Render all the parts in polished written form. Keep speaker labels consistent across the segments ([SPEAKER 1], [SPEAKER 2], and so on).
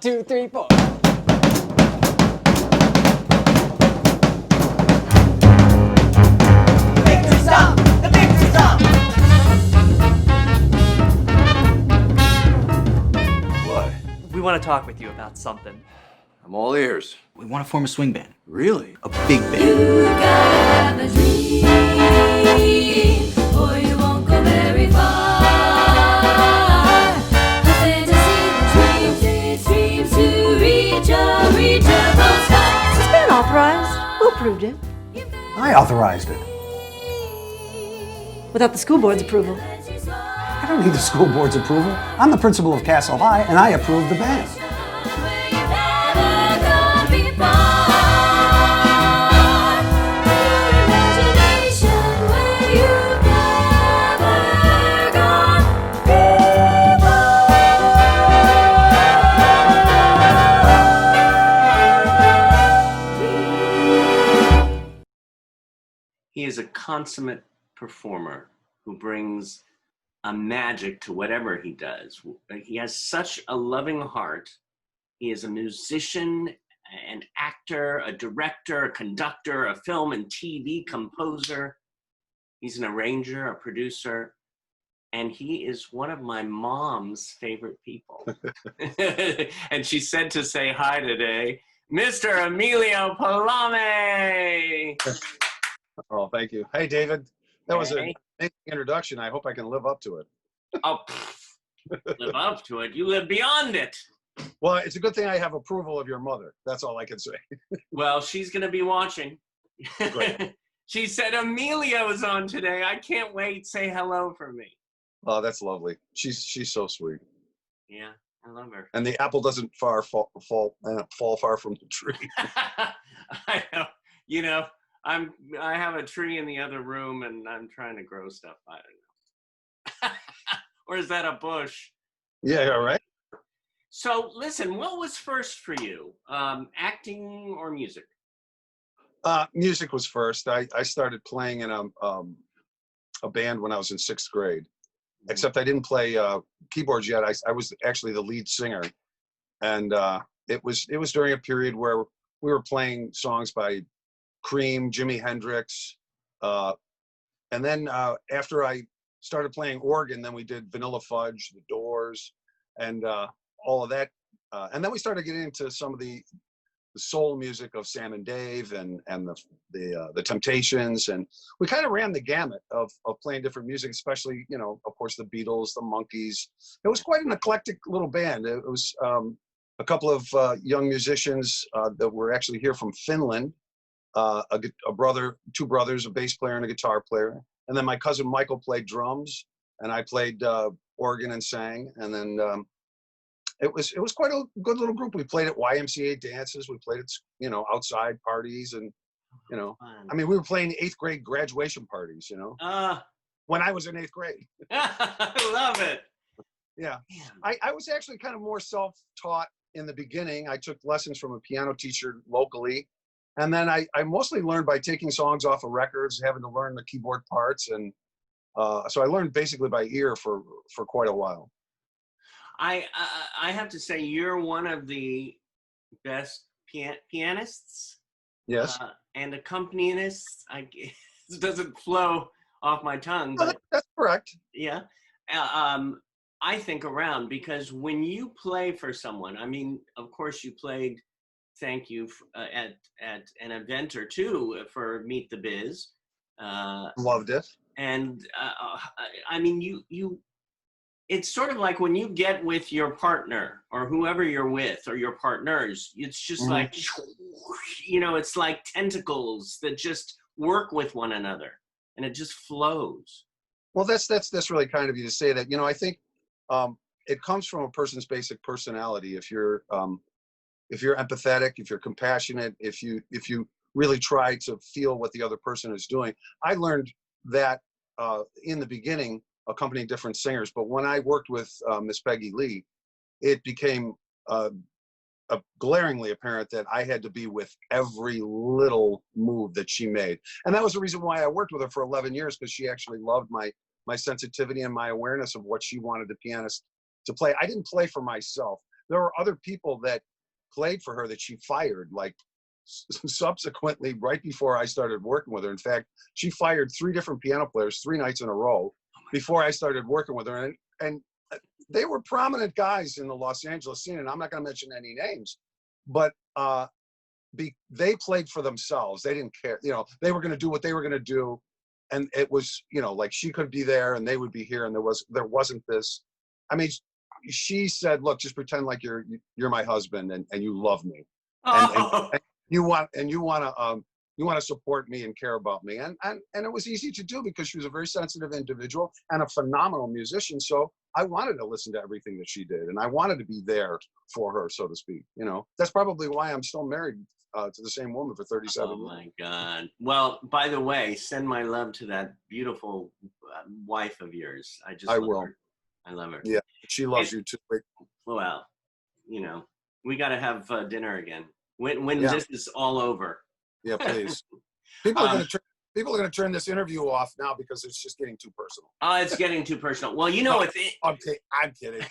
[SPEAKER 1] 2, 3, 4.
[SPEAKER 2] Victory song! The victory song!
[SPEAKER 3] What?
[SPEAKER 4] We want to talk with you about something.
[SPEAKER 3] I'm all ears.
[SPEAKER 5] We want to form a swing band.
[SPEAKER 3] Really?
[SPEAKER 5] A big band.
[SPEAKER 6] You gotta have a dream, or you won't go very far. A fantasy that dreams to reach a reachable star.
[SPEAKER 7] It's been authorized. Who approved it?
[SPEAKER 8] I authorized it.
[SPEAKER 7] Without the school board's approval.
[SPEAKER 8] I don't need the school board's approval. I'm the principal of Castle High, and I approve the band.
[SPEAKER 6] Where you've never gone before. Your imagination, where you've never gone before.
[SPEAKER 9] He is a consummate performer who brings a magic to whatever he does. He has such a loving heart. He is a musician, an actor, a director, a conductor, a film and TV composer. He's an arranger, a producer, and he is one of my mom's favorite people. And she said to say hi today, Mr. Emilio Palame.
[SPEAKER 10] Oh, thank you. Hey, David. That was
[SPEAKER 9] Hey.
[SPEAKER 10] an amazing introduction. I hope I can live up to it.
[SPEAKER 9] Oh, live up to it. You live beyond it.
[SPEAKER 10] Well, it's a good thing I have approval of your mother. That's all I can say.
[SPEAKER 9] Well, she's going to be watching.
[SPEAKER 10] Great.
[SPEAKER 9] She said, Emilio's on today. I can't wait. Say hello for me.
[SPEAKER 10] Oh, that's lovely. She's so sweet.
[SPEAKER 9] Yeah, I love her.
[SPEAKER 10] And the apple doesn't fall far from the tree.
[SPEAKER 9] I know. You know, I have a tree in the other room and I'm trying to grow stuff. I don't know. Or is that a bush?
[SPEAKER 10] Yeah, all right.
[SPEAKER 9] So listen, what was first for you? Acting or music?
[SPEAKER 10] Music was first. I started playing in a band when I was in 6th grade. Except I didn't play keyboards yet. I was actually the lead singer, and it was during a period where we were playing songs by Cream, Jimi Hendrix, and then after I started playing organ, then we did Vanilla Fudge, The Doors, and all of that, and then we started getting into some of the soul music of Sam and Dave and the Temptations, and we kind of ran the gamut of playing different music, especially, you know, of course, the Beatles, the Monkees. It was quite an eclectic little band. It was a couple of young musicians that were actually here from Finland, two brothers, a bass player and a guitar player, and then my cousin Michael played drums, and I played organ and sang, and then it was quite a good little group. We played at YMCA dances. We played at, you know, outside parties, and, you know,
[SPEAKER 9] Fun.
[SPEAKER 10] I mean, we were playing 8th grade graduation parties, you know, when I was in 8th grade.
[SPEAKER 9] I love it.
[SPEAKER 10] Yeah.
[SPEAKER 9] Damn.
[SPEAKER 10] I was actually kind of more self-taught in the beginning. I took lessons from a piano teacher locally. And then I mostly learned by taking songs off of records, having to learn the keyboard parts. And so I learned basically by ear for quite a while.
[SPEAKER 9] I have to say, you're one of the best pianists.
[SPEAKER 10] Yes.
[SPEAKER 9] And accompanionists. It doesn't flow off my tongue,
[SPEAKER 10] Well,
[SPEAKER 9] but
[SPEAKER 10] that's correct.
[SPEAKER 9] yeah. I think around, because when you play for someone, I mean, of course you played Thank You at an event or two for Meet the Biz.
[SPEAKER 10] Loved it.
[SPEAKER 9] And I mean, you it's sort of like when you get with your partner or whoever you're with or your partners, it's just like, you know, it's like tentacles that just work with one another and it just flows.
[SPEAKER 10] Well, that's really kind of you to say that. You know, I think it comes from a person's basic personality. If you're empathetic, if you're compassionate, if you really try to feel what the other person is doing. I learned that in the beginning, accompanying different singers, but when I worked with Miss Peggy Lee, it became glaringly apparent that I had to be with every little move that she made. And that was the reason why I worked with her for 11 years, because she actually loved my sensitivity and my awareness of what she wanted the pianist to play. I didn't play for myself. there were other people that played for her that she fired, like subsequently, right before I started working with her. In fact, she fired 3 different piano players 3 nights in a row before I started working with her. And they were prominent guys in the Los Angeles scene, and I'm not going to mention any names, but they played for themselves. They didn't care. You know, they were going to do what they were going to do. And it was, you know, like she could be there and they would be here. And there wasn't this, I mean, she said, look, just pretend like you're my husband and you love me. And you want to support me and care about me. And it was easy to do because she was a very sensitive individual and a phenomenal musician. So I wanted to listen to everything that she did, and I wanted to be there for her, so to speak. You know, that's probably why I'm still married to the same woman for 37 years.
[SPEAKER 9] Oh my God. Well, by the way, send my love to that beautiful wife of yours. I
[SPEAKER 10] will.
[SPEAKER 9] Her. I love her.
[SPEAKER 10] Yeah, she loves you too.
[SPEAKER 9] Well, you know, we got to have dinner again when
[SPEAKER 10] Yeah.
[SPEAKER 9] this is all over.
[SPEAKER 10] Yeah, please. People are going to turn this interview off now because it's just getting too personal.
[SPEAKER 9] Oh, it's getting too personal. Well, you know,
[SPEAKER 10] I'm kidding.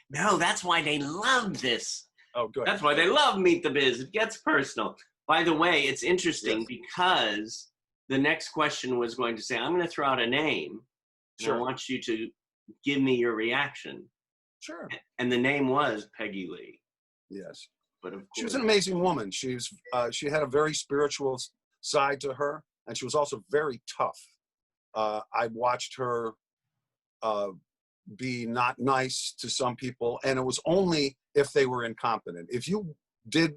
[SPEAKER 9] No, that's why they love this.
[SPEAKER 10] Oh, good.
[SPEAKER 9] That's why they love Meet the Biz. It gets personal. By the way, it's interesting because the next question was going to say, I'm going to throw out a name, and
[SPEAKER 10] Sure.
[SPEAKER 9] I want you to give me your reaction.
[SPEAKER 10] Sure.
[SPEAKER 9] And the name was Peggy Lee.
[SPEAKER 10] Yes.
[SPEAKER 9] But of course,
[SPEAKER 10] She was an amazing woman. She had a very spiritual side to her, and she was also very tough. I watched her be not nice to some people, and it was only if they were incompetent. If you did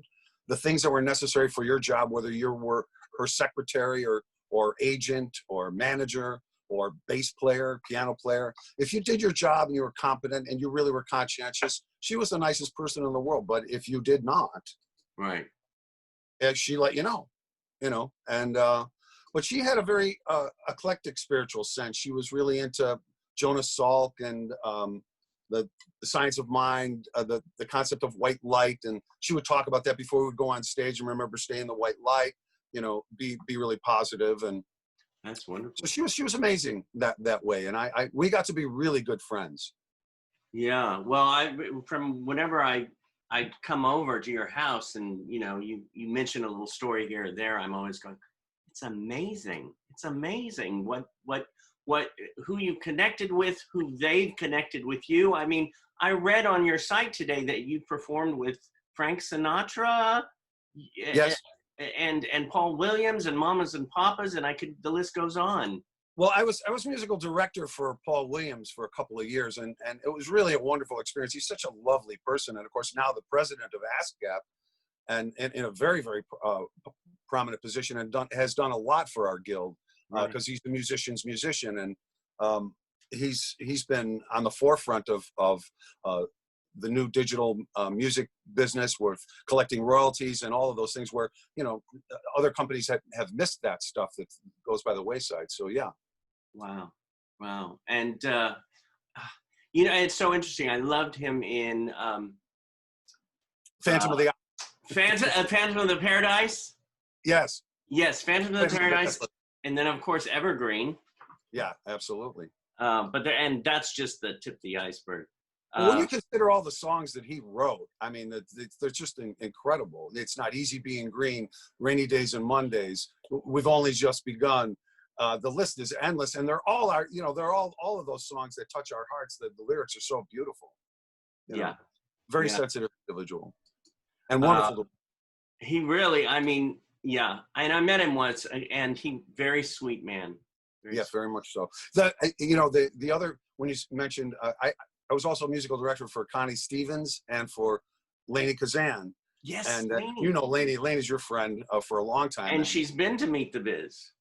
[SPEAKER 10] the things that were necessary for your job, whether you were her secretary or agent or manager or bass player, piano player, if you did your job and you were competent and you really were conscientious, she was the nicest person in the world. But if you did not,
[SPEAKER 9] right.
[SPEAKER 10] she let you know, and but she had a very eclectic spiritual sense. She was really into Jonas Salk and the science of mind, the concept of white light, and she would talk about that before we would go on stage. And remember, stay in the white light, be really positive, and
[SPEAKER 9] That's wonderful.
[SPEAKER 10] so she was amazing that way, and we got to be really good friends.
[SPEAKER 9] Yeah. Well, from whenever I come over to your house and, you mention a little story here or there, I'm always going, it's amazing. It's amazing who you connected with, who they've connected with you. I mean, I read on your site today that you performed with Frank Sinatra.
[SPEAKER 10] Yes.
[SPEAKER 9] And Paul Williams and Mamas and Papas, and the list goes on.
[SPEAKER 10] Well, I was musical director for Paul Williams for a couple of years, and it was really a wonderful experience. He's such a lovely person, and of course now the president of ASCAP, and in a very, very prominent position, and has done a lot for our guild because he's the musician's musician, and he's been on the forefront of the new digital music business with collecting royalties and all of those things where, other companies have missed that stuff that goes by the wayside. So, yeah.
[SPEAKER 9] Wow. And, it's so interesting. I loved him in
[SPEAKER 10] Phantom of the
[SPEAKER 9] Phantom of the Paradise.
[SPEAKER 10] Yes.
[SPEAKER 9] Yes, Phantom of the Paradise. And then, of course, Evergreen.
[SPEAKER 10] Yeah, absolutely.
[SPEAKER 9] And that's just the tip of the iceberg.
[SPEAKER 10] When you consider all the songs that he wrote, I mean, they're just incredible. It's Not Easy Being Green, Rainy Days and Mondays, We've Only Just Begun. The list is endless, and they're all all of those songs that touch our hearts. The lyrics are so beautiful. Very sensitive individual, and wonderful.
[SPEAKER 9] He really, and I met him once, and very sweet man.
[SPEAKER 10] Very much so. The other, when you mentioned, I was also musical director for Connie Stevens and for Lainey Kazan.
[SPEAKER 9] Yes,
[SPEAKER 10] and
[SPEAKER 9] Lainey.
[SPEAKER 10] Lainey's your friend for a long time.
[SPEAKER 9] And she's been to Meet the Biz.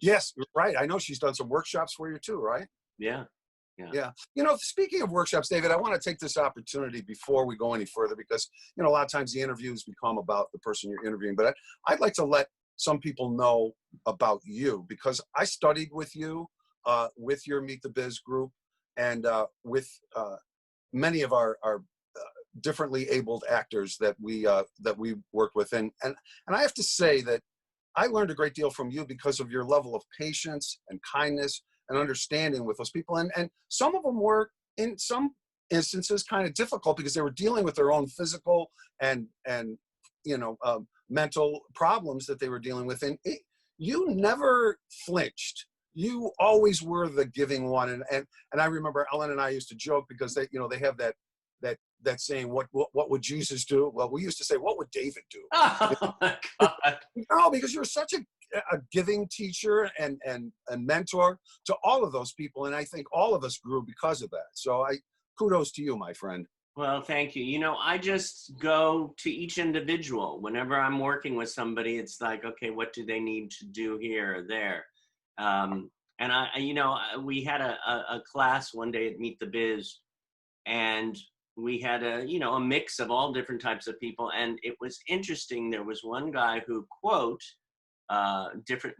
[SPEAKER 10] Yes, right. I know she's done some workshops for you too, right?
[SPEAKER 9] Yeah.
[SPEAKER 10] Speaking of workshops, David, I want to take this opportunity before we go any further because, a lot of times the interviews become about the person you're interviewing, but I'd like to let some people know about you because I studied with you, with your Meet the Biz group, and with many of our differently abled actors that we worked with, and I have to say that I learned a great deal from you because of your level of patience and kindness and understanding with those people, and some of them were in some instances kind of difficult because they were dealing with their own physical and mental problems that they were dealing with. And you never flinched. You always were the giving one. And I remember Ellen and I used to joke because they have that saying, what would Jesus do? Well, we used to say, what would David do?
[SPEAKER 9] Oh my God.
[SPEAKER 10] No, because you're such a giving teacher and mentor to all of those people. And I think all of us grew because of that. So kudos to you, my friend.
[SPEAKER 9] Well, thank you. I just go to each individual. Whenever I'm working with somebody, it's like, okay, what do they need to do here or there? And we had a class one day at Meet the Biz, and we had a mix of all different types of people. And it was interesting. There was one guy who, quote,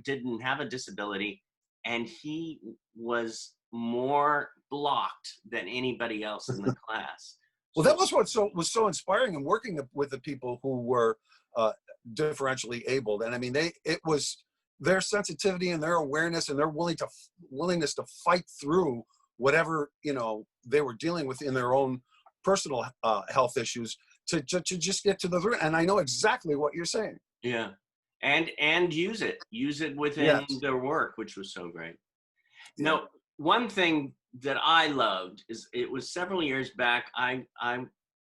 [SPEAKER 9] didn't have a disability, and he was more blocked than anybody else in the class.
[SPEAKER 10] Well, that was what was so inspiring in working with the people who were differentially abled. And I mean, it was their sensitivity and their awareness and their willingness to fight through whatever they were dealing with in their own personal health issues to just get to the root. And I know exactly what you're saying.
[SPEAKER 9] Yeah, and use it within their work, which was so great.
[SPEAKER 10] Yeah.
[SPEAKER 9] Now, one thing that I loved is it was several years back. I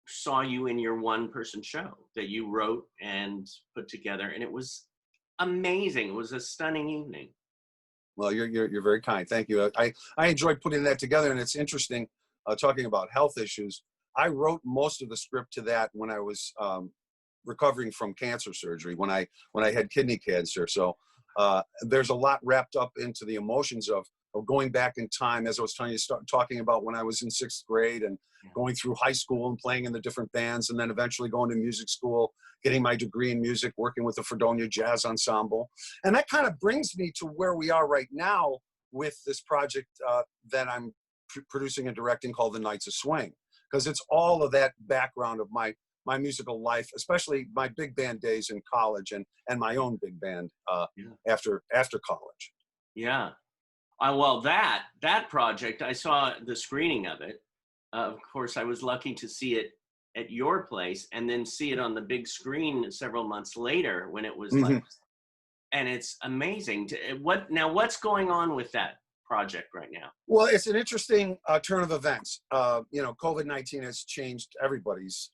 [SPEAKER 9] saw you in your one-person show that you wrote and put together, and it was amazing. It was a stunning evening.
[SPEAKER 10] Well, you're very kind. Thank you. I enjoyed putting that together, and it's interesting talking about health issues. I wrote most of the script to that when I was recovering from cancer surgery, when I had kidney cancer. So there's a lot wrapped up into the emotions of going back in time, as I was telling you, talking about when I was in 6th grade and going through high school and playing in the different bands, and then eventually going to music school, getting my degree in music, working with the Fredonia Jazz Ensemble. And that kind of brings me to where we are right now with this project that I'm producing and directing called The Knights of Swing, because it's all of that background of my musical life, especially my big band days in college and my own big band after college.
[SPEAKER 9] Yeah. Well, that project, I saw the screening of it. Of course, I was lucky to see it at your place and then see it on the big screen several months later when it was like, and it's amazing. What's going on with that project right now?
[SPEAKER 10] Well, it's an interesting turn of events. COVID-19 has changed everybody's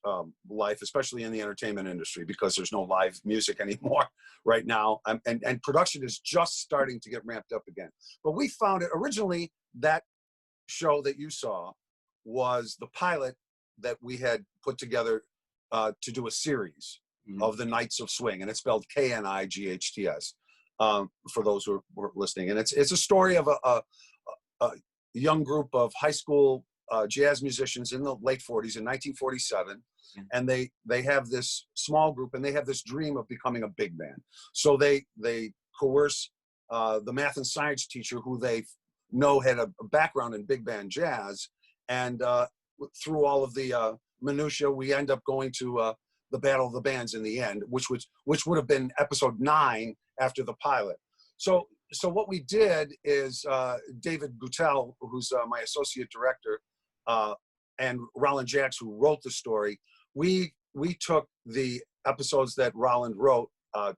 [SPEAKER 10] life, especially in the entertainment industry, because there's no live music anymore right now. And production is just starting to get ramped up again. But we found it originally, that show that you saw was the pilot that we had put together to do a series of the Knights of Swing, and it's spelled Knights. For those who were listening, and it's a story of a young group of high school jazz musicians in the late 40s in 1947, and they have this small group, and they have this dream of becoming a big band. So they coerce the math and science teacher, who they know had a background in big band jazz, and through all of the minutia, we end up going to the Battle of the Bands in the end, which would have been episode 9 after the pilot. So what we did is David Gutel, who's my associate director, and Roland Jacks, who wrote the story, we took the episodes that Roland wrote,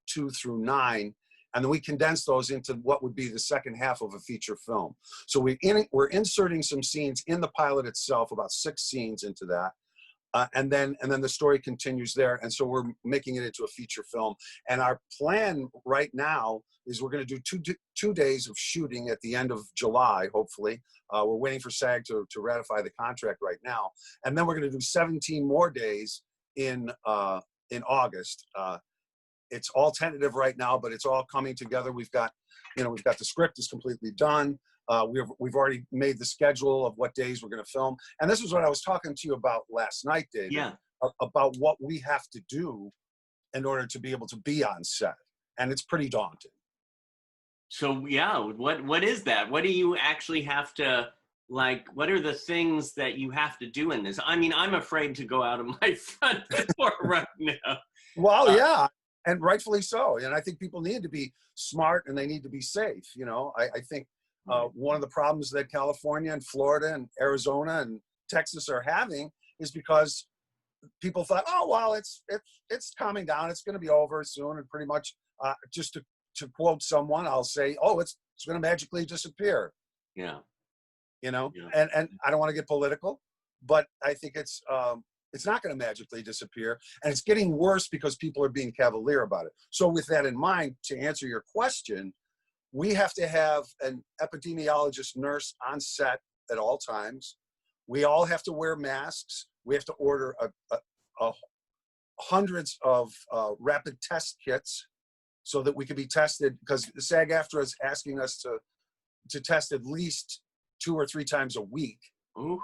[SPEAKER 10] 2 through 9, and then we condensed those into what would be the second half of a feature film. So we're inserting some scenes in the pilot itself, about 6 scenes into that. And then the story continues there. And so we're making it into a feature film. And our plan right now is we're going to do two days of shooting at the end of July, hopefully. We're waiting for SAG to ratify the contract right now. And then we're going to do 17 more days in August. It's all tentative right now, but it's all coming together. We've got the script is completely done. We've already made the schedule of what days we're going to film. And this is what I was talking to you about last night, David, about what we have to do in order to be able to be on set. And it's pretty daunting.
[SPEAKER 9] So yeah, what is that? What do you actually have to, like, what are the things that you have to do in this? I mean, I'm afraid to go out of my front door right now.
[SPEAKER 10] Well, yeah, and rightfully so. And I think people need to be smart and they need to be safe. I think one of the problems that California and Florida and Arizona and Texas are having is because people thought, oh well, it's calming down, it's going to be over soon, and pretty much just to quote someone, I'll say, oh, it's going to magically disappear.
[SPEAKER 9] Yeah.
[SPEAKER 10] You know,
[SPEAKER 9] Yeah.
[SPEAKER 10] and I don't want to get political, but I think it's not going to magically disappear, and it's getting worse because people are being cavalier about it. So with that in mind, to answer your question, we have to have an epidemiologist nurse on set at all times. We all have to wear masks. We have to order hundreds of rapid test kits so that we can be tested, because SAG-AFTRA is asking us to test at least 2 or 3 times a week.
[SPEAKER 9] Ooh.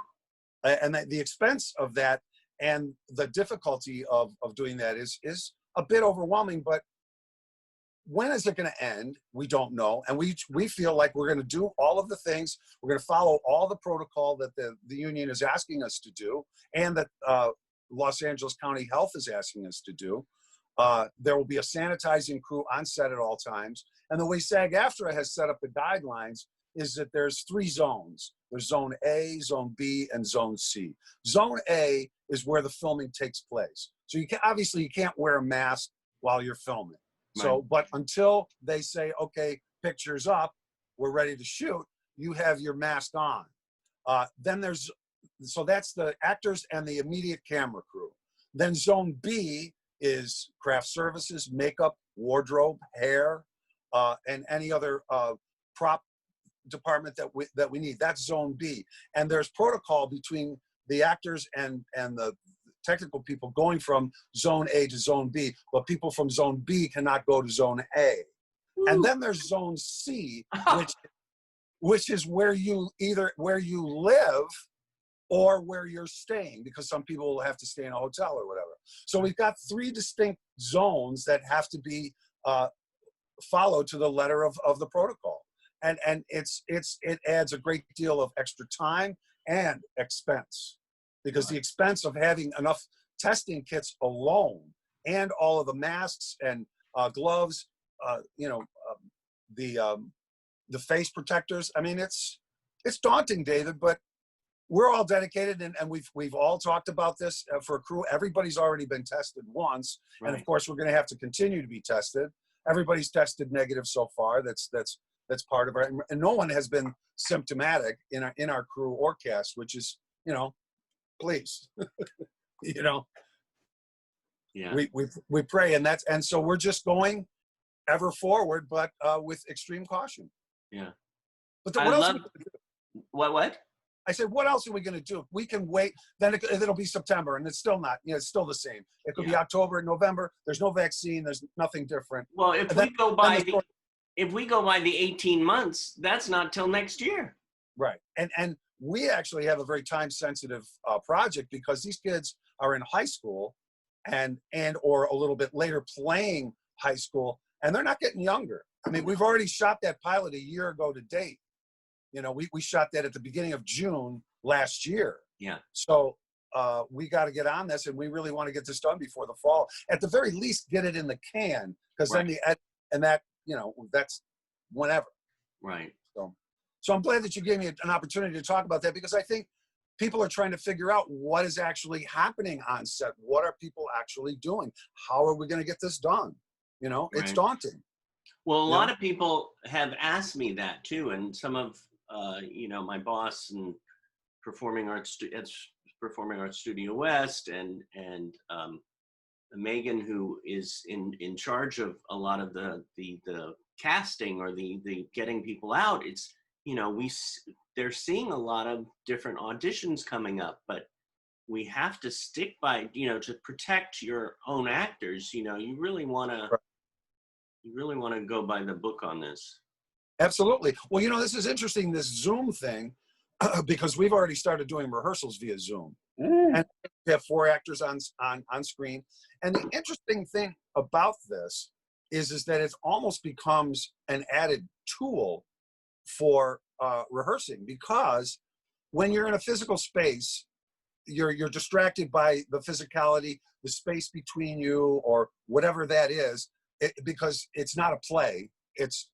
[SPEAKER 10] And the expense of that and the difficulty of doing that is a bit overwhelming. But when is it going to end? We don't know. And we feel like we're going to do all of the things. We're going to follow all the protocol that the union is asking us to do, and that Los Angeles County Health is asking us to do. There will be a sanitizing crew on set at all times. And the way SAG-AFTRA has set up the guidelines is that there's 3 zones. There's Zone A, Zone B, and Zone C. Zone A is where the filming takes place. So obviously you can't wear a mask while you're filming.
[SPEAKER 9] Right.
[SPEAKER 10] So, but until they say, okay, picture's up, we're ready to shoot, you have your mask on. So that's the actors and the immediate camera crew. Then Zone B is craft services, makeup, wardrobe, hair, and any other prop department that we need. That's Zone B. And there's protocol between the actors and the technical people going from Zone A to Zone B, but people from Zone B cannot go to Zone A. Ooh. And then there's Zone C, which is where you live or where you're staying, because some people will have to stay in a hotel or whatever. So we've got 3 distinct zones that have to be followed to the letter of the protocol. And it adds a great deal of extra time and expense, because the expense of having enough testing kits alone and all of the masks and gloves, the face protectors. I mean, it's daunting, David, but we're all dedicated, and we've all talked about this for a crew. Everybody's already been tested once, right. And of course we're going to have to continue to be tested. Everybody's tested negative so far. That's part of it, and no one has been symptomatic in our crew or cast, which is, please,
[SPEAKER 9] Yeah.
[SPEAKER 10] We pray, and so we're just going ever forward, but with extreme caution.
[SPEAKER 9] Yeah.
[SPEAKER 10] But
[SPEAKER 9] what else? What?
[SPEAKER 10] I said, what else are we going to do? We can wait. Then it'll be September, and it's still not. It's still the same. It could be October, November. There's no vaccine. There's nothing different.
[SPEAKER 9] Well, if we go by the 18 months, that's not till next year.
[SPEAKER 10] Right. And we actually have a very time-sensitive project, because these kids are in high school and or a little bit later playing high school, and they're not getting younger. I mean, we've already shot that pilot a year ago to date. We shot that at the beginning of June last year. Yeah. So we got to get on this, and we really want to get this done before the fall. At the very least, get it in the can, because then that's whenever.
[SPEAKER 9] Right.
[SPEAKER 10] So I'm glad that you gave me an opportunity to talk about that, because I think people are trying to figure out what is actually happening on set. What are people actually doing? How are we going to get this done? It's daunting.
[SPEAKER 9] Well, a lot of people have asked me that too, and some of my boss and Performing Arts Studio West, and Megan, who is in charge of a lot of the casting or the getting people out. It's they're seeing a lot of different auditions coming up, but we have to stick by to protect your own actors. You really want to go by the book on this. Absolutely.
[SPEAKER 10] Well, this is interesting, this Zoom thing, because we've already started doing rehearsals via Zoom. And we have 4 actors on screen. And the interesting thing about this is that it almost becomes an added tool for rehearsing, because when you're in a physical space, you're distracted by the physicality, the space between you, or whatever that is, because it's not a play, it's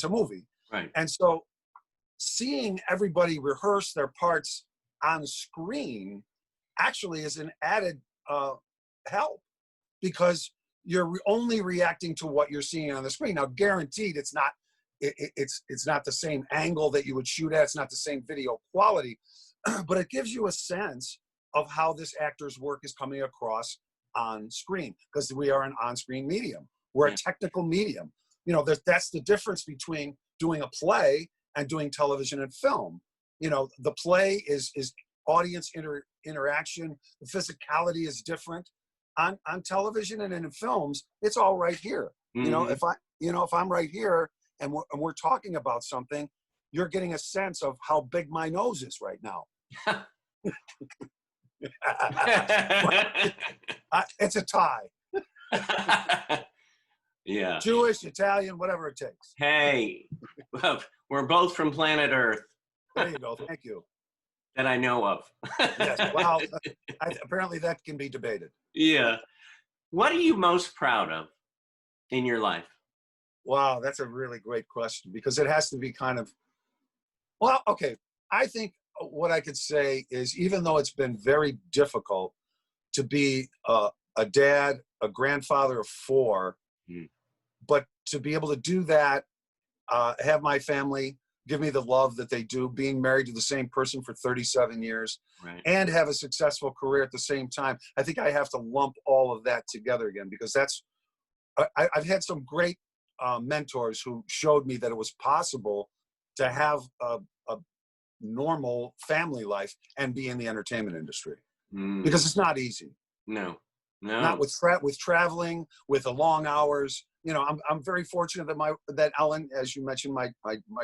[SPEAKER 10] a movie.
[SPEAKER 9] Right.
[SPEAKER 10] And so seeing everybody rehearse their parts on screen actually is an added help, because you're only reacting to what you're seeing on the screen. Now, guaranteed, it's not the same angle that you would shoot at. It's not the same video quality, but it gives you a sense of how this actor's work is coming across on screen, because we are an on-screen medium. We're a technical medium. You know, that's the difference between doing a play and doing television and film. You know, the play is audience interaction. The physicality is different. On television and in films, it's all right here.
[SPEAKER 9] Mm-hmm.
[SPEAKER 10] You know, if I'm right here and we're talking about something, you're getting a sense of how big my nose is right now. It's a tie.
[SPEAKER 9] Yeah.
[SPEAKER 10] Jewish, Italian, whatever it takes.
[SPEAKER 9] Hey, we're both from planet Earth.
[SPEAKER 10] There you go. Thank you.
[SPEAKER 9] That I know of.
[SPEAKER 10] Yes. Well, apparently that can be debated.
[SPEAKER 9] Yeah. What are you most proud of in your life?
[SPEAKER 10] Wow, that's a really great question, because it has to be kind of, well, okay. I think what I could say is, even though it's been very difficult to be a dad, a grandfather of 4, but to be able to do that, have my family give me the love that they do, being married to the same person for 37 years,
[SPEAKER 9] Right.
[SPEAKER 10] and have a successful career at the same time. I think I have to lump all of that together again, because I've had some great mentors who showed me that it was possible to have a normal family life and be in the entertainment industry, because it's not easy.
[SPEAKER 9] No.
[SPEAKER 10] Not with traveling, with the long hours. You know, I'm very fortunate that Ellen, as you mentioned, my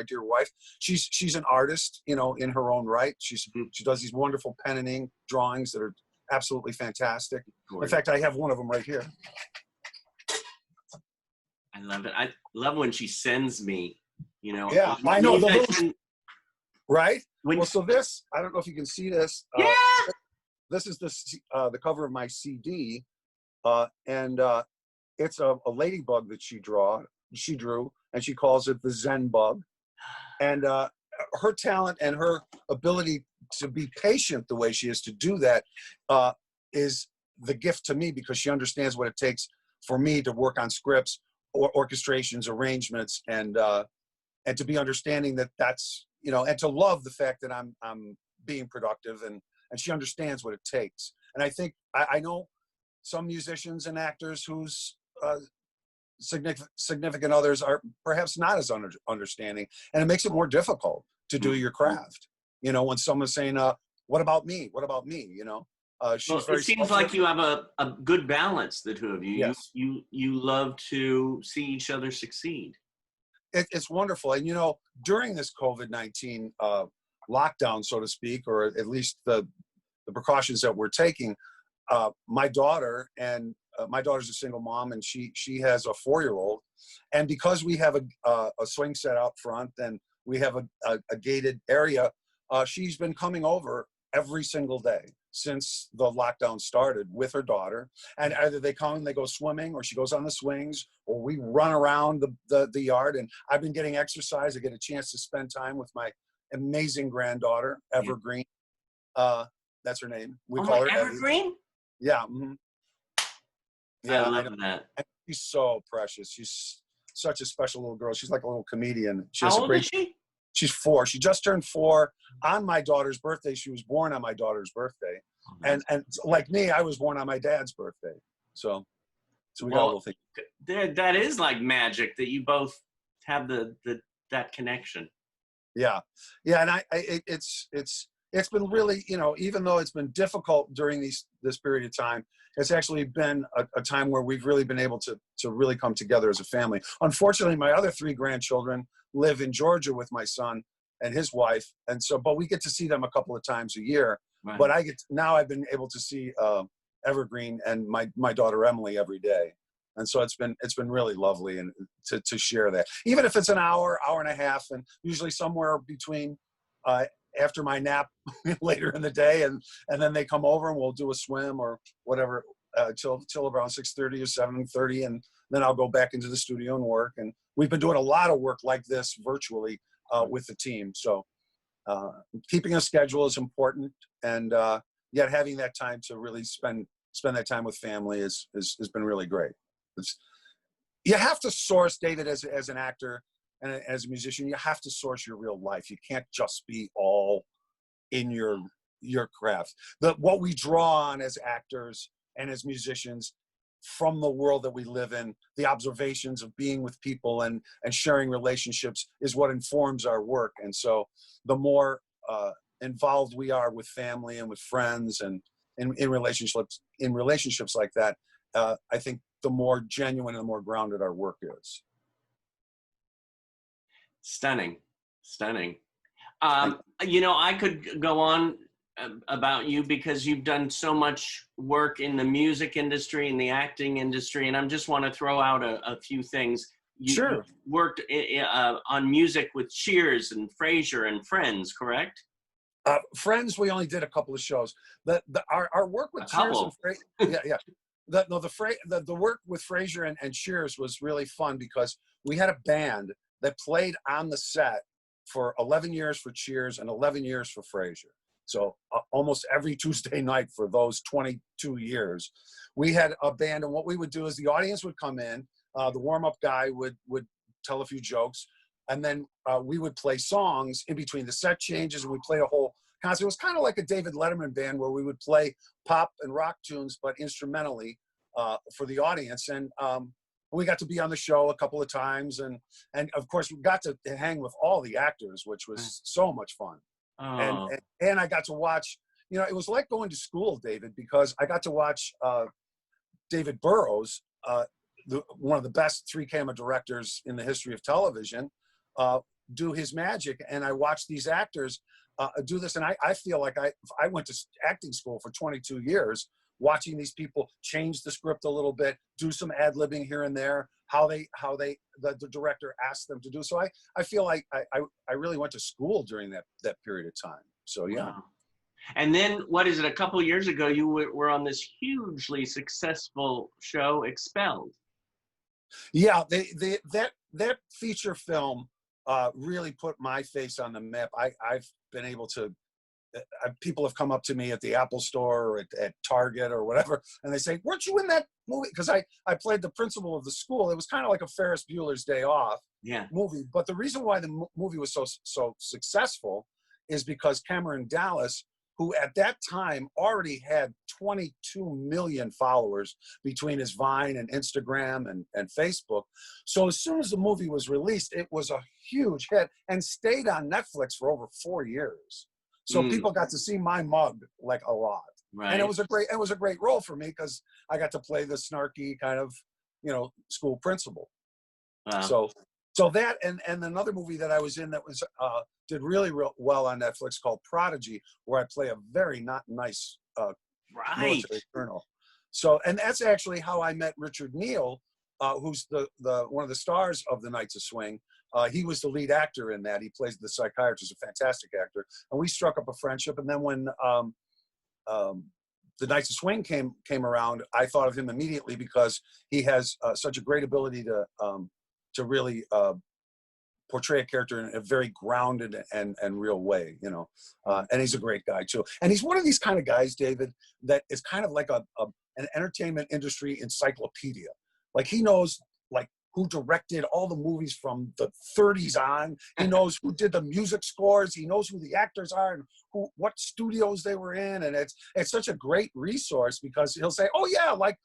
[SPEAKER 10] dear wife, she's an artist, you know, in her own right. She does these wonderful pen and ink drawings that are absolutely fantastic. In fact, I have one of them right here.
[SPEAKER 9] I love it. I love when she sends me, you know.
[SPEAKER 10] Yeah, I know. Right?
[SPEAKER 9] When,
[SPEAKER 10] well, so this, I don't know if you can see this.
[SPEAKER 9] Yeah.
[SPEAKER 10] This is the cover of my CD, and it's a ladybug that she drew, and she calls it the Zen bug. And her talent and her ability to be patient the way she is to do that is the gift to me, because she understands what it takes for me to work on scripts or orchestrations, arrangements, and to be understanding that that's, you know, and to love the fact that I'm being productive, and she understands what it takes. And I think I know some musicians and actors whose significant others are perhaps not as understanding, and it makes it more difficult to do your craft. You know, when someone's saying, "What about me? What about me?" You know,
[SPEAKER 9] it seems like you have a good balance, the two of you.
[SPEAKER 10] Yes.
[SPEAKER 9] You love to see each other succeed.
[SPEAKER 10] It's wonderful, and you know, during this COVID-19 lockdown, so to speak, or at least the precautions that we're taking, my daughter, and my daughter's a single mom, and she has a 4-year-old, and because we have a swing set out front, and we have a gated area, she's been coming over every single day since the lockdown started with her daughter, and either they come and they go swimming, or she goes on the swings, or we run around the yard. And I've been getting exercise. I get a chance to spend time with my amazing granddaughter, Evergreen. That's her name. We call her
[SPEAKER 9] Evergreen.
[SPEAKER 10] Evie. Yeah. Mm-hmm.
[SPEAKER 9] Yeah, I love that.
[SPEAKER 10] And she's so precious. She's such a special little girl. She's like a little comedian. She
[SPEAKER 9] How
[SPEAKER 10] has
[SPEAKER 9] old is she?
[SPEAKER 10] She's 4. She just turned 4 on my daughter's birthday. She was born on my daughter's birthday. And like me, I was born on my dad's birthday. So we got a little thing.
[SPEAKER 9] That is like magic, that you both have that connection.
[SPEAKER 10] Yeah. And it's been really, you know, even though it's been difficult during this period of time, it's actually been a time where we've really been able to really come together as a family. Unfortunately, my other 3 grandchildren live in Georgia with my son and his wife, and so, but we get to see them a couple of times a year.
[SPEAKER 9] Right.
[SPEAKER 10] But I've been able to see Evergreen and my daughter Emily every day, and so it's been really lovely, and to share that, even if it's an hour and a half, and usually somewhere between after my nap later in the day, and then they come over and we'll do a swim or whatever till around 6:30 or 7:30, and then I'll go back into the studio and work. And we've been doing a lot of work like this virtually with the team. So keeping a schedule is important, and yet having that time to really spend that time with family has been really great. You have to source, David, as an actor and as a musician, you have to source your real life. You can't just be all in your craft. What we draw on as actors and as musicians from the world that we live in, the observations of being with people and sharing relationships is what informs our work. And so the more involved we are with family and with friends and in relationships like that, I think the more genuine and the more grounded our work is.
[SPEAKER 9] Stunning. I could go on about you because you've done so much work in the music industry and the acting industry, and I just want to throw out a few things. You worked on music with Cheers and Frasier and Friends, correct?
[SPEAKER 10] Friends, we only did a couple of shows. Our work with Cheers and Frasier, the work with Frasier and Cheers was really fun because we had a band that played on the set for 11 years for Cheers and 11 years for Frasier. So almost every Tuesday night for those 22 years, we had a band. And what we would do is the audience would come in, the warm-up guy would tell a few jokes, and then we would play songs in between the set changes, and we played a whole concert. It was kind of like a David Letterman band where we would play pop and rock tunes, but instrumentally for the audience. And we got to be on the show a couple of times, and of course we got to hang with all the actors, which was so much fun.
[SPEAKER 9] Oh.
[SPEAKER 10] And I got to watch, it was like going to school, David, because I got to watch David Burrows, one of the best three-camera directors in the history of television, do his magic. And I watched these actors do this. And I feel like I went to acting school for 22 years, watching these people change the script a little bit, do some ad-libbing here and there, how the director asked them to do. So I feel like I really went to school during that period of time. So, yeah.
[SPEAKER 9] Wow. And then, what is it, a couple of years ago, you were on this hugely successful show, Expelled.
[SPEAKER 10] Yeah, that feature film really put my face on the map. I've been able to, people have come up to me at the Apple Store or at Target or whatever, and they say, weren't you in that movie? Because I played the principal of the school. It was kind of like a Ferris Bueller's Day Off movie. But the reason why the movie was so successful is because Cameron Dallas, who at that time already had 22 million followers between his Vine and Instagram and Facebook. So as soon as the movie was released, it was a huge hit and stayed on Netflix for over 4 years. So people got to see my mug like a lot.
[SPEAKER 9] Right.
[SPEAKER 10] And it was a great role for me because I got to play the snarky kind of, school principal.
[SPEAKER 9] Wow.
[SPEAKER 10] So that and another movie that I was in that was did really well on Netflix called Prodigy, where I play a very not nice military colonel. So, and that's actually how I met Richard Neal, who's the one of the stars of The Knights of Swing. He was the lead actor in that. He plays the psychiatrist, a fantastic actor, and we struck up a friendship. And then when The Knights of Swing came around, I thought of him immediately because he has such a great ability to really portray a character in a very grounded and real way, and he's a great guy too. And he's one of these kind of guys, David, that is kind of like an entertainment industry encyclopedia. Like he knows who directed all the movies from the 30s on. He knows who did the music scores. He knows who the actors are and what studios they were in. And it's such a great resource because he'll say, oh yeah, like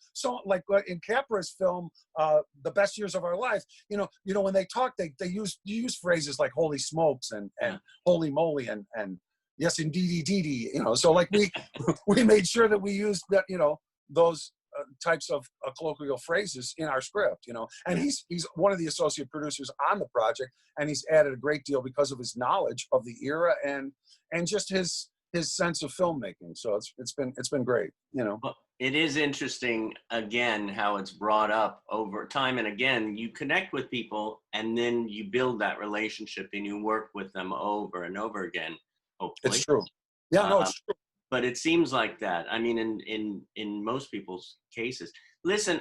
[SPEAKER 10] in Capra's film, The Best Years of Our Life, when they talk, they use phrases like holy smokes and holy moly and yes, indeedy, so like we made sure that we used that, those types of colloquial phrases in our script, and he's one of the associate producers on the project, and he's added a great deal because of his knowledge of the era and just his sense of filmmaking. So it's been great,
[SPEAKER 9] Well, it is interesting again how it's brought up over time and again. You connect with people and then you build that relationship and you work with them over and over again. Hopefully,
[SPEAKER 10] it's true. Yeah, no, it's true.
[SPEAKER 9] But it seems like that. I mean, in most people's cases. Listen,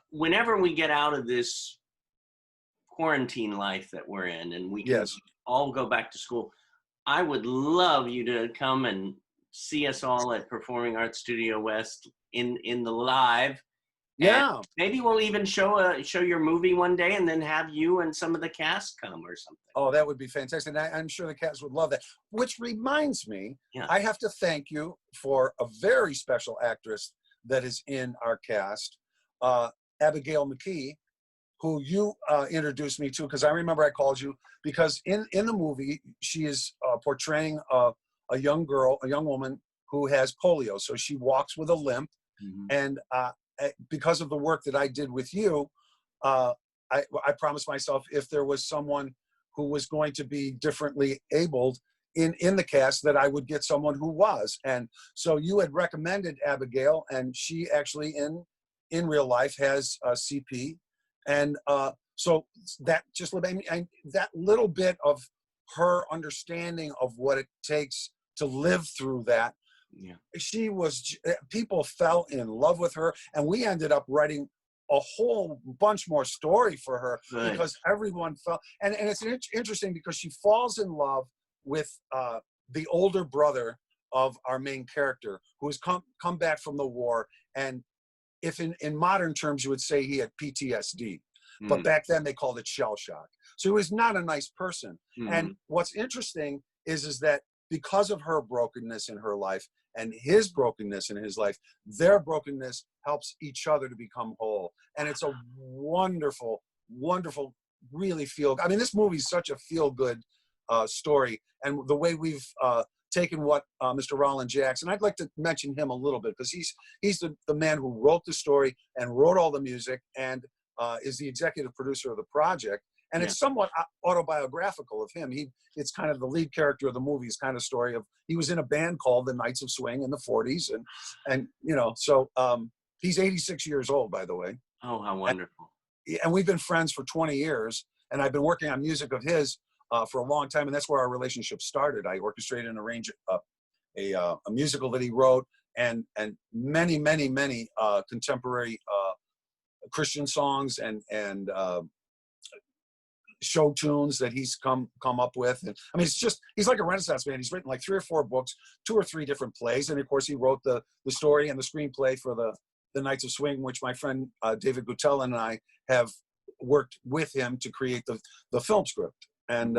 [SPEAKER 9] whenever we get out of this quarantine life that we're in and we can all go back to school, I would love you to come and see us all at Performing Arts Studio West in the live.
[SPEAKER 10] Yeah.
[SPEAKER 9] And maybe we'll even show your movie one day, and then have you and some of the cast come or something.
[SPEAKER 10] Oh, that would be fantastic. And I'm sure the cast would love that. Which reminds me,
[SPEAKER 9] Yeah.
[SPEAKER 10] I have to thank you for a very special actress that is in our cast, Abigail McKee, who you introduced me to, because I remember I called you, because in the movie, she is portraying a young girl, a young woman who has polio. So she walks with a limp.
[SPEAKER 9] Mhm.
[SPEAKER 10] And because of the work that I did with you, I promised myself if there was someone who was going to be differently abled in the cast, that I would get someone who was. And so you had recommended Abigail, and she actually in real life has CP. And so that just, and that little bit of her understanding of what it takes to live through that,
[SPEAKER 9] Yeah.
[SPEAKER 10] she was, people fell in love with her, and we ended up writing a whole bunch more story for her.
[SPEAKER 9] Good.
[SPEAKER 10] Because everyone fell, and it's interesting because she falls in love with the older brother of our main character, who has come back from the war. And if in modern terms you would say he had PTSD, but back then they called it shell shock. So he was not a nice person.
[SPEAKER 9] Mhm.
[SPEAKER 10] And what's interesting is that because of her brokenness in her life and his brokenness in his life, their brokenness helps each other to become whole. And it's a wonderful, wonderful, really I mean, this movie is such a feel-good story. And the way we've taken what Mr. Roland Jackson, I'd like to mention him a little bit, because he's the man who wrote the story and wrote all the music, and is the executive producer of the project. And it's somewhat autobiographical of him. It's kind of the lead character of the movie's kind of story of, he was in a band called the Knights of Swing in the 40s. And you know, so he's 86 years old, by the way.
[SPEAKER 9] Oh, how wonderful.
[SPEAKER 10] And we've been friends for 20 years. And I've been working on music of his for a long time. And that's where our relationship started. I orchestrated and arranged a musical that he wrote, and many, many, many contemporary Christian songs and show tunes that he's come up with. And I mean, he's like a Renaissance man. He's written like 3 or 4 books, 2 or 3 different plays. And of course he wrote the story and the screenplay for the Knights of Swing, which my friend David Gutella and I have worked with him to create the film script. And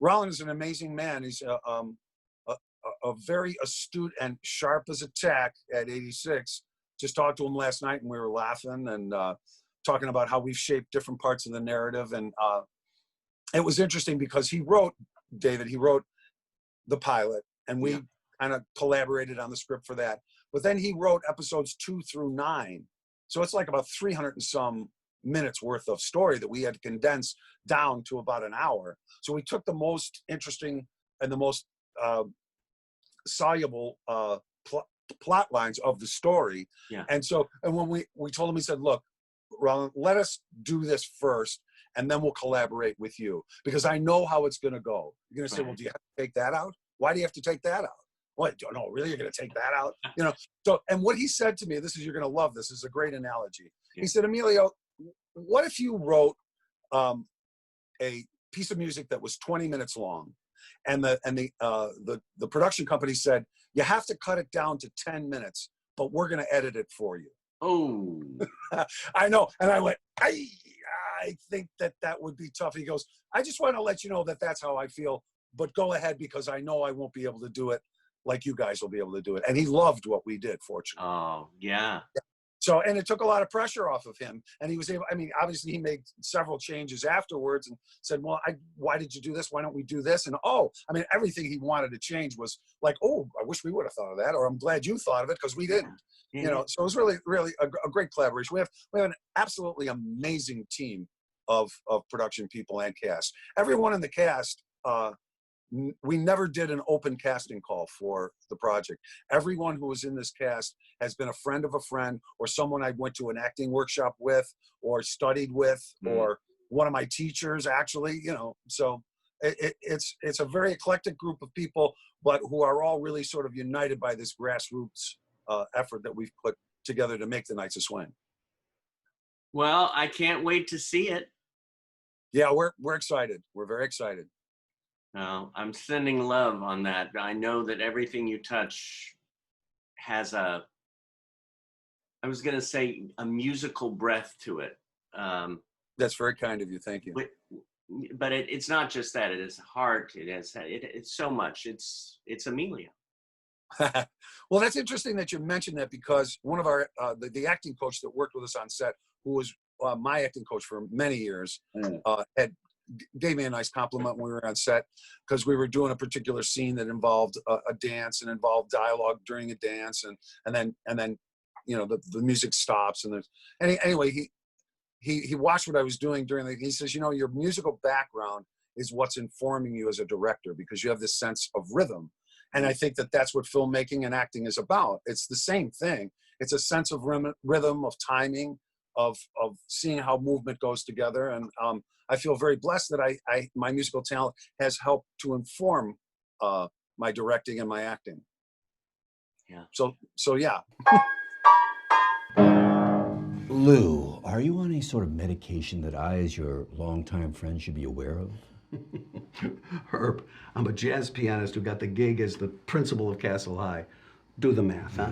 [SPEAKER 10] Roland is an amazing man. He's a very astute and sharp as a tack at 86. Just talked to him last night, and we were laughing and talking about how we've shaped different parts of the narrative. And it was interesting because he wrote the pilot, and we kind of collaborated on the script for that. But then he wrote episodes 2 through 9. So it's like about 300 and some minutes worth of story that we had to condense down to about an hour. So we took the most interesting and the most soluble plot lines of the story.
[SPEAKER 9] Yeah.
[SPEAKER 10] And when we told him, he said, look, Roland, let us do this first, and then we'll collaborate with you, because I know how it's going to go. You're going to say, well, do you have to take that out? Why do you have to take that out? What? No, really? You're going to take that out? You know? So, and what he said to me, you're going to love this. This is a great analogy.
[SPEAKER 9] Yeah.
[SPEAKER 10] He said, Emilio, what if you wrote a piece of music that was 20 minutes long, and the production company said, you have to cut it down to 10 minutes, but we're going to edit it for you.
[SPEAKER 9] Oh,
[SPEAKER 10] I know. And I went, I think that would be tough. He goes, I just want to let you know that that's how I feel, but go ahead, because I know I won't be able to do it like you guys will be able to do it. And he loved what we did, fortunately.
[SPEAKER 9] oh, yeah.
[SPEAKER 10] So, and it took a lot of pressure off of him. And he was able, I mean, obviously he made several changes afterwards and said, well, why did you do this? Why don't we do this? And, everything he wanted to change was like, oh, I wish we would have thought of that. Or I'm glad you thought of it, because we didn't.
[SPEAKER 9] Yeah.
[SPEAKER 10] You know, so it was really, really a great collaboration. We have an absolutely amazing team of production people and cast. Everyone in the cast, we never did an open casting call for the project. Everyone who was in this cast has been a friend of a friend, or someone I went to an acting workshop with, or studied with, or one of my teachers, actually, you know. So it's a very eclectic group of people, but who are all really sort of united by this grassroots effort that we've put together to make the Knights of Swing.
[SPEAKER 9] Well, I can't wait to see it.
[SPEAKER 10] Yeah, we're excited. We're very excited.
[SPEAKER 9] I'm sending love on that. I know that everything you touch has I was going to say a musical breath to it.
[SPEAKER 10] That's very kind of you. Thank you.
[SPEAKER 9] But it's not just that. It is heart. It's so much. It's Amelia.
[SPEAKER 10] Well, that's interesting that you mentioned that, because one of our the acting coach that worked with us on set, who was my acting coach for many years, gave me a nice compliment when we were on set, because we were doing a particular scene that involved a dance and involved dialogue during a dance, and then the music stops, and there's anyway he watched what I was doing during he says, your musical background is what's informing you as a director, because you have this sense of rhythm. And I think that that's what filmmaking and acting is about. It's the same thing. It's a sense of rhythm, of timing, of seeing how movement goes together. And I feel very blessed that my musical talent has helped to inform my directing and my acting.
[SPEAKER 9] Yeah.
[SPEAKER 10] So yeah.
[SPEAKER 1] Lou, are you on any sort of medication that I, as your longtime friend, should be aware of?
[SPEAKER 8] Herb, I'm a jazz pianist who got the gig as the principal of Castle High. Do the math, huh?